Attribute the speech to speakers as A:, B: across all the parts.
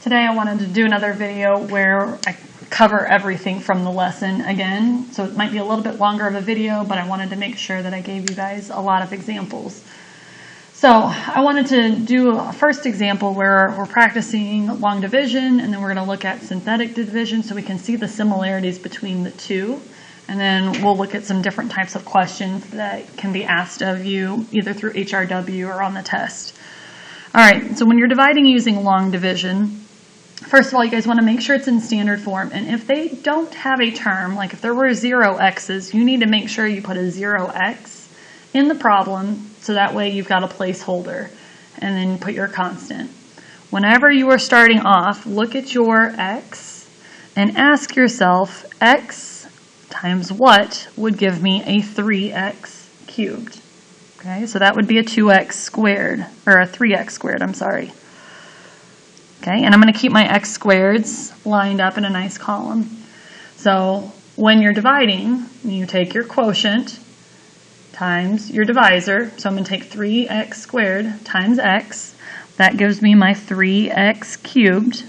A: Today I wanted to do another video where I cover everything from the lesson again. So it might be a little bit longer of a video, but I wanted to make sure that I gave you guys a lot of examples. So I wanted to do a first example where we're practicing long division, and then we're going to look at synthetic division so we can see the similarities between the two. And then we'll look at some different types of questions that can be asked of you either through HRW or on the test. All right, so when you're dividing using long division, first of all, you guys want to make sure it's in standard form. And if they don't have a term, like if there were 0 x's, you need to make sure you put a 0x in the problem so that way you've got a placeholder. And then you put your constant. Whenever you are starting off, look at your x and ask yourself, x times what would give me a 3x cubed? Okay, so that would be a 2x squared, or a 3x squared, I'm sorry. Okay, and I'm going to keep my x squareds lined up in a nice column. So when you're dividing, you take your quotient times your divisor. So I'm going to take 3x squared times x. That gives me my 3x cubed.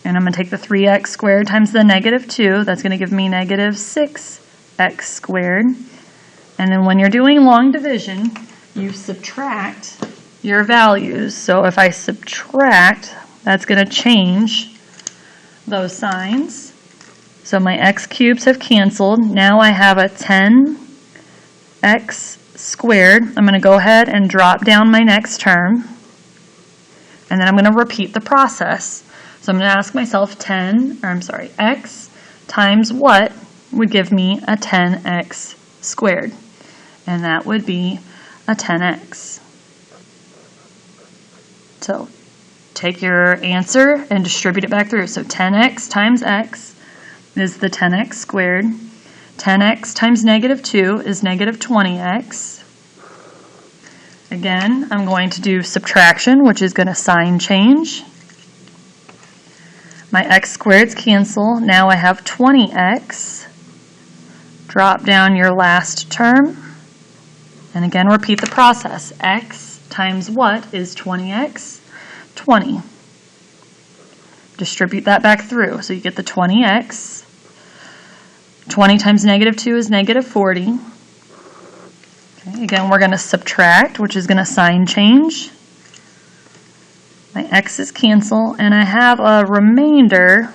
A: And I'm going to take the 3x squared times the negative 2. That's going to give me negative 6x squared. And then when you're doing long division, you subtract your values. So if I subtract, that's going to change those signs. So my x cubes have canceled. Now I have a 10x squared. I'm going to go ahead and drop down my next term. And then I'm going to repeat the process. So I'm going to ask myself x times what would give me a 10x squared? And that would be a 10x. So take your answer and distribute it back through. So 10x times x is the 10x squared. 10x times negative 2 is negative 20x. Again, I'm going to do subtraction, which is going to sign change. My x squareds cancel. Now I have 20x. Drop down your last term. And again, repeat the process. X times what is 20x? 20. Distribute that back through. So you get the 20x. 20 times negative 2 is negative 40. Okay, again, we're going to subtract, which is going to sign change. My x's cancel, and I have a remainder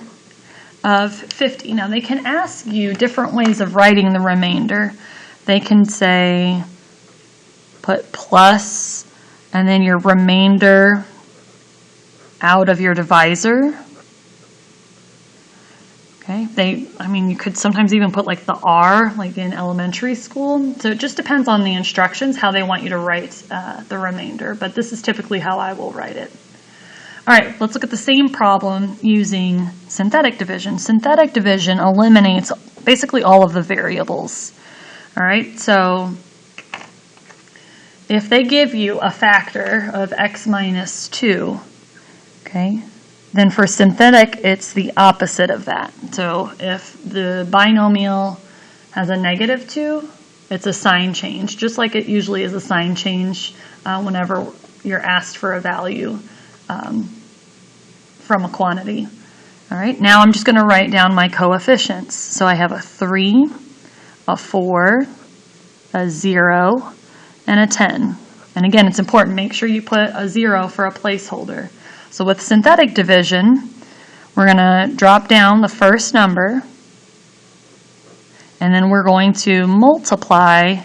A: of 50. Now, they can ask you different ways of writing the remainder. They can say, put plus, and then your remainder out of your divisor. Okay, you could sometimes even put like the R, like in elementary school. So it just depends on the instructions, how they want you to write the remainder. But this is typically how I will write it. All right, let's look at the same problem using synthetic division. Synthetic division eliminates basically all of the variables. All right, so if they give you a factor of x minus 2, okay, then for synthetic, it's the opposite of that. So if the binomial has a negative 2, it's a sign change, just like it usually is a sign change whenever you're asked for a value from a quantity. All right, now I'm just going to write down my coefficients. So I have a 3, a 4, a 0, and a 10. And again, it's important, make sure you put a 0 for a placeholder. So with synthetic division, we're going to drop down the first number, and then we're going to multiply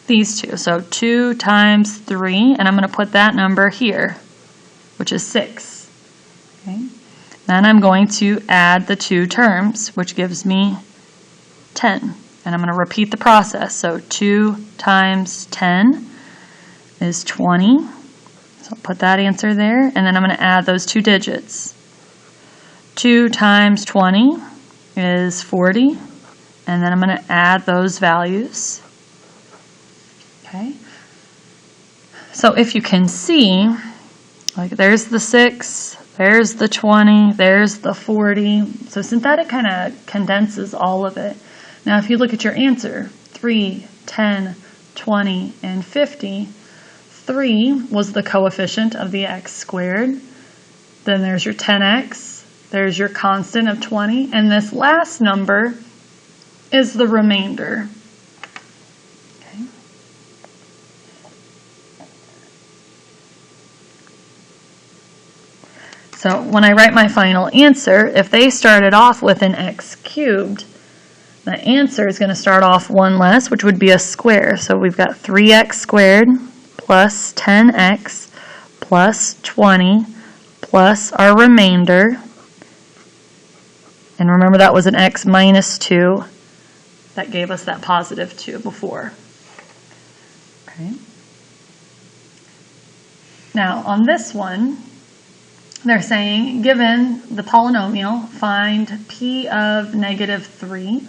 A: these two. So 2 times 3, and I'm going to put that number here, which is 6. Okay. Then I'm going to add the two terms, which gives me 10. And I'm going to repeat the process. So 2 times 10 is 20. So I'll put that answer there. And then I'm going to add those two digits. 2 times 20 is 40. And then I'm going to add those values. Okay. So if you can see, like there's the 6, there's the 20, there's the 40. So synthetic kind of condenses all of it. Now if you look at your answer, 3, 10, 20, and 50, 3 was the coefficient of the x squared. then there's your 10x, there's your constant of 20, and this last number is the remainder. Okay. So when I write my final answer, if they started off with an x cubed, the answer is going to start off one less, which would be a square. So we've got 3x squared plus 10x plus 20 plus our remainder. And remember that was an x minus 2. That gave us that positive 2 before. Okay. Now on this one, they're saying, given the polynomial, find p of negative 3.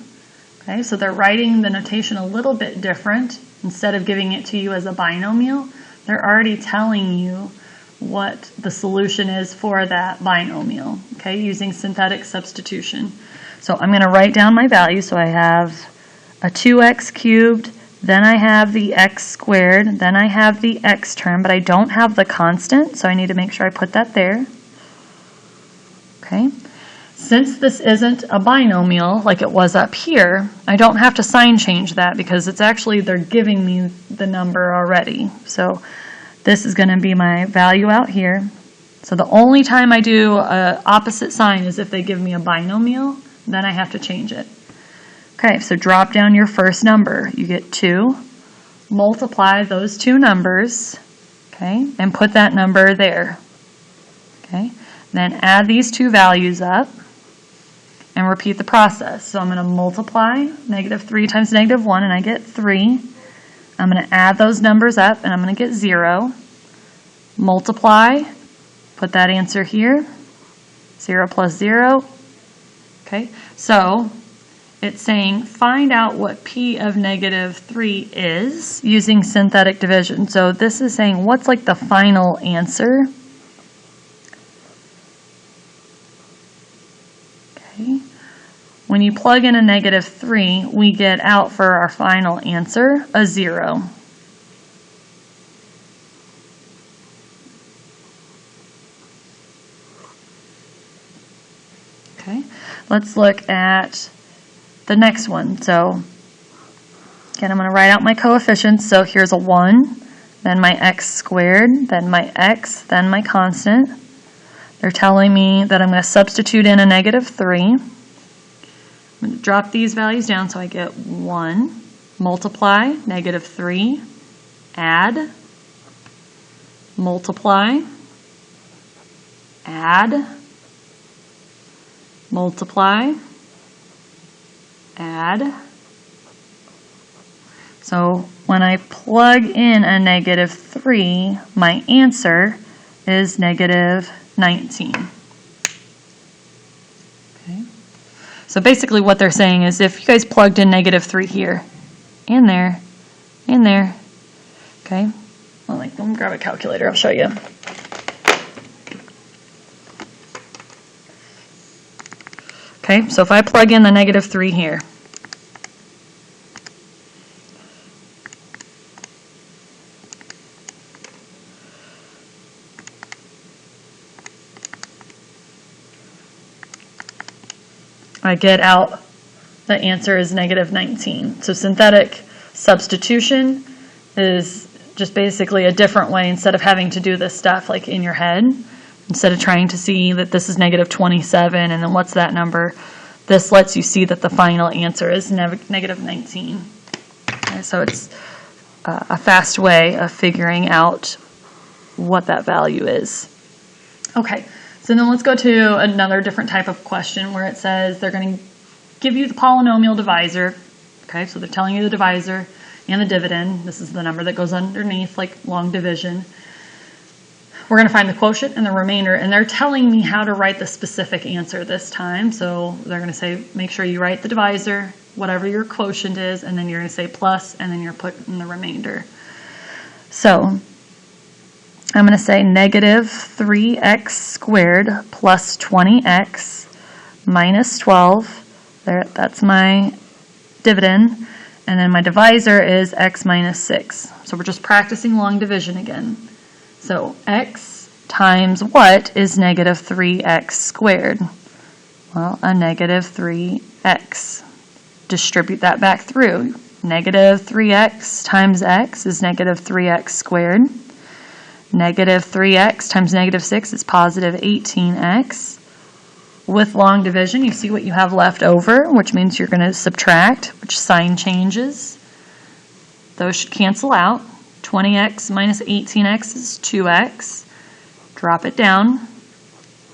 A: Okay, so they're writing the notation a little bit different. Instead of giving it to you as a binomial, they're already telling you what the solution is for that binomial, okay, using synthetic substitution. So I'm going to write down my value. So I have a 2x cubed, then I have the x squared, then I have the x term, but I don't have the constant, so I need to make sure I put that there. Okay. Since this isn't a binomial like it was up here, I don't have to sign change that because it's actually, they're giving me the number already. So this is going to be my value out here. So the only time I do an opposite sign is if they give me a binomial, then I have to change it. Okay, so drop down your first number. You get 2, multiply those two numbers, okay, and put that number there. Okay, then add these two values up and repeat the process. So I'm going to multiply negative 3 times negative 1, and I get 3. I'm going to add those numbers up, and I'm going to get 0. Multiply, put that answer here, 0 plus 0. Okay, so it's saying find out what p of negative 3 is using synthetic division. So this is saying what's like the final answer. Okay. When you plug in a negative 3, we get out for our final answer a 0. Okay, let's look at the next one. So again, I'm going to write out my coefficients. So here's a 1, then my x squared, then my x, then my constant. They're telling me that I'm going to substitute in a negative 3. I'm going to drop these values down so I get 1, multiply, negative 3, add, multiply, add, multiply, add. So when I plug in a negative 3, my answer is negative 19. Okay. So basically what they're saying is if you guys plugged in negative 3 here, and there, okay, well, let me grab a calculator, I'll show you. Okay, so if I plug in the negative 3 here, I get out the answer is negative 19. So synthetic substitution is just basically a different way instead of having to do this stuff like in your head. Instead of trying to see that this is negative 27 and then what's that number, this lets you see that the final answer is negative 19. Okay, so it's a fast way of figuring out what that value is. Okay, so then let's go to another different type of question where it says they're going to give you the polynomial divisor. Okay, so they're telling you the divisor and the dividend. This is the number that goes underneath, like long division. We're going to find the quotient and the remainder, and they're telling me how to write the specific answer this time. So they're going to say, make sure you write the divisor, whatever your quotient is, and then you're going to say plus, and then you're putting the remainder. So I'm going to say negative 3x squared plus 20x minus 12. There, that's my dividend. And then my divisor is x minus 6. So we're just practicing long division again. So x times what is negative 3x squared? Well, a negative 3x. Distribute that back through. Negative 3x times x is negative 3x squared. Negative 3x times negative 6 is positive 18x. With long division, you see what you have left over, which means you're going to subtract, which sign changes. Those should cancel out. 20x minus 18x is 2x. Drop it down,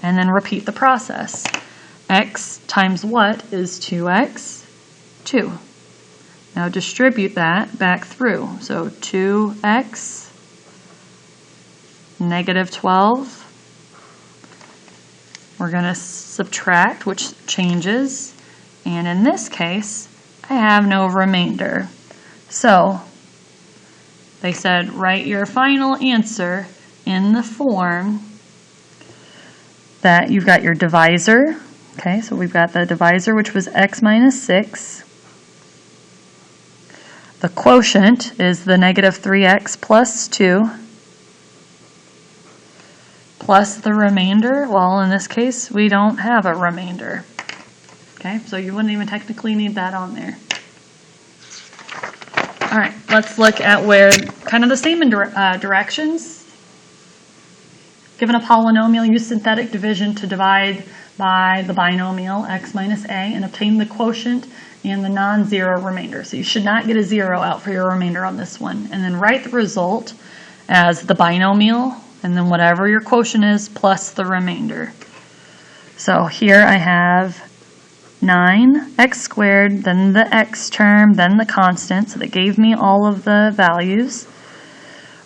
A: and then repeat the process. X times what is 2x? 2. Now distribute that back through. So 2x, negative 12. We're going to subtract, which changes. And in this case, I have no remainder. So they said write your final answer in the form that you've got your divisor. Okay, so we've got the divisor, which was x minus 6. The quotient is the negative 3x plus 2 plus the remainder. Well, in this case, we don't have a remainder. Okay, so you wouldn't even technically need that on there. All right, let's look at where kind of the same directions. Given a polynomial, use synthetic division to divide by the binomial x minus a and obtain the quotient and the non-zero remainder. So you should not get a 0 out for your remainder on this one. And then write the result as the binomial and then whatever your quotient is plus the remainder. So here I have 9x squared, then the x term, then the constant. So they gave me all of the values.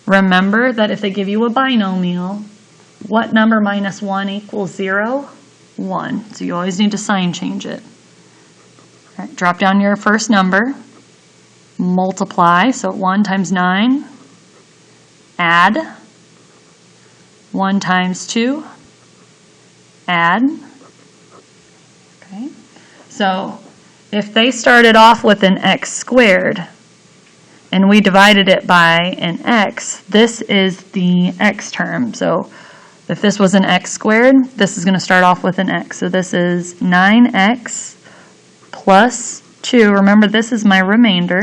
A: Remember that if they give you a binomial, what number minus 1 equals 0? 1. So you always need to sign change it. All right, drop down your first number, multiply, so 1 times 9, add, 1 times 2, add. Okay, so if they started off with an x squared and we divided it by an x, this is the x term. So if this was an x squared, this is going to start off with an x. So this is 9x plus 2. Remember, this is my remainder.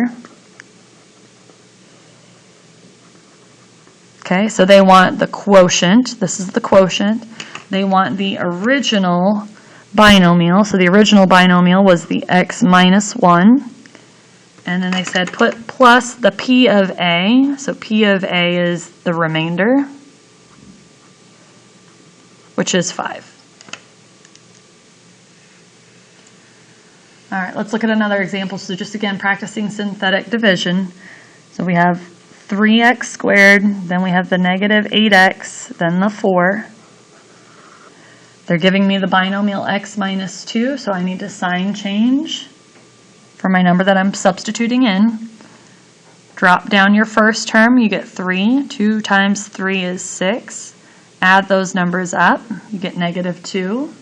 A: Okay, so they want the quotient. This is the quotient. They want the original binomial. So the original binomial was the x minus 1. And then they said put plus the p of a. So p of a is the remainder, which is 5. All right, let's look at another example. So just again, practicing synthetic division. So we have 3x squared, then we have the negative 8x, then the 4. They're giving me the binomial x minus 2, so I need to sign change for my number that I'm substituting in. Drop down your first term, you get 3. 2 times 3 is 6. Add those numbers up, you get negative 2.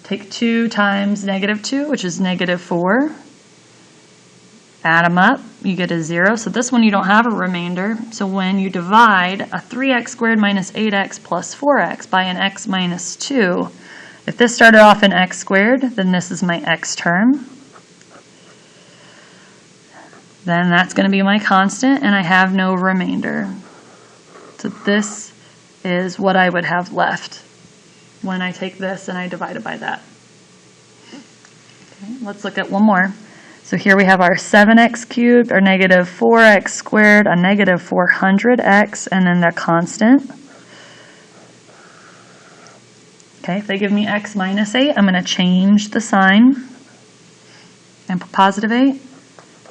A: Take 2 times negative 2, which is negative 4. Add them up, you get a 0. So this one you don't have a remainder. So when you divide a 3x squared minus 8x plus 4x by an x minus 2, if this started off in x squared, then this is my x term. Then that's going to be my constant, and I have no remainder. So this is what I would have left when I take this and I divide it by that. Okay, let's look at one more. So here we have our 7x cubed, our negative 4x squared, a negative 400x, and then the constant. Okay, if they give me x minus 8, I'm going to change the sign and put positive 8.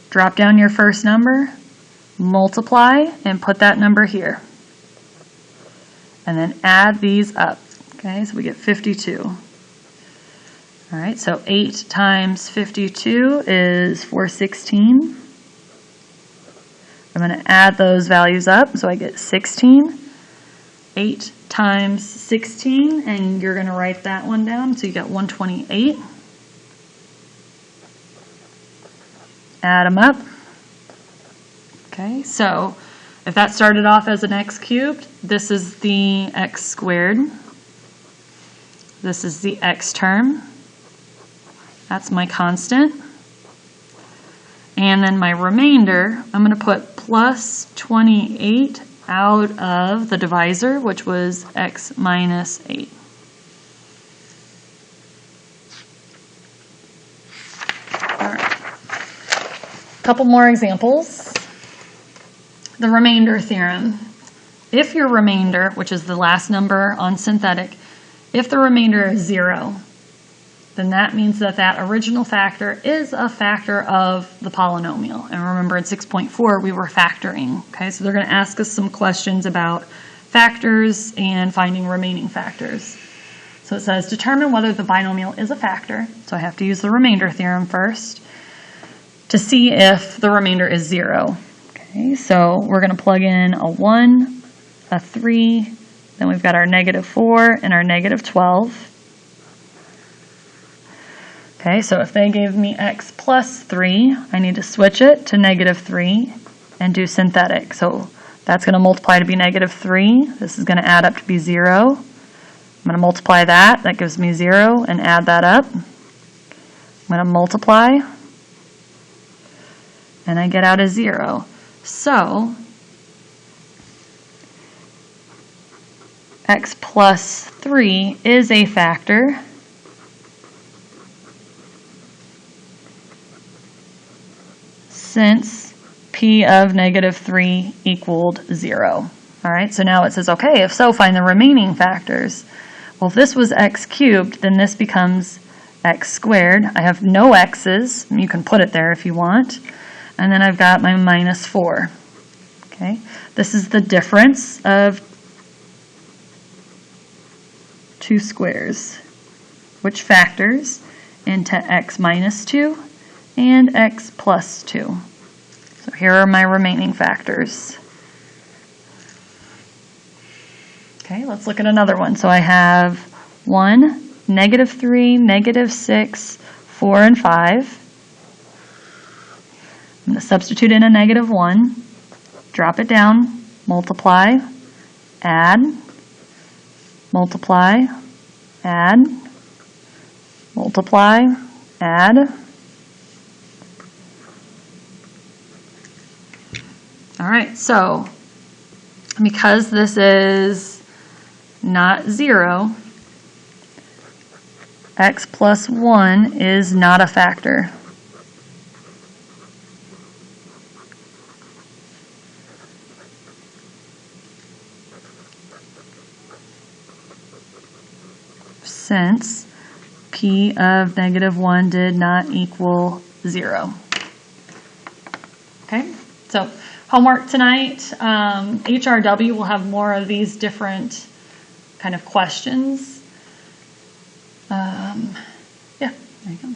A: Drop down your first number, multiply, and put that number here. And then add these up. Okay, so we get 52. All right, so 8 times 52 is 416. I'm going to add those values up, so I get 16. 8 times 16, and you're going to write that one down, so you got 128. Add them up. Okay, so If that started off as an x cubed, this is the x squared. This is the x term. That's my constant. And then my remainder, I'm going to put plus 28 out of the divisor, which was x minus 8. All right. A couple more examples. The remainder theorem. If your remainder, which is the last number on synthetic, if the remainder is 0, then that means that that original factor is a factor of the polynomial. And remember in 6.4 we were factoring. Okay, so they're going to ask us some questions about factors and finding remaining factors. So it says determine whether the binomial is a factor. So I have to use the remainder theorem first to see if the remainder is 0. Okay, so we're going to plug in a 1, a 3, then we've got our -4 and our -12. Okay, so if they gave me x plus 3, I need to switch it to -3 and do synthetic. So that's going to multiply to be -3. This is going to add up to be 0. I'm going to multiply that. That gives me 0 and add that up. I'm going to multiply and I get out a 0. So x plus 3 is a factor. Since p of -3 equaled 0. All right, so now it says, okay, if so, find the remaining factors. Well, if this was x cubed, then this becomes x squared. I have no x's. You can put it there if you want. And then I've got my -4. Okay, this is the difference of two squares, which factors into x minus 2 and x plus 2. So here are my remaining factors. Okay, let's look at another one. So I have 1, -3, -6, 4, and 5. I'm going to substitute in a -1, drop it down, multiply, add, multiply, add, multiply, add. All right, so because this is not 0, x plus 1 is not a factor. Since p of -1 did not equal 0. Okay, so homework tonight, HRW will have more of these different kind of questions. Yeah, there you go.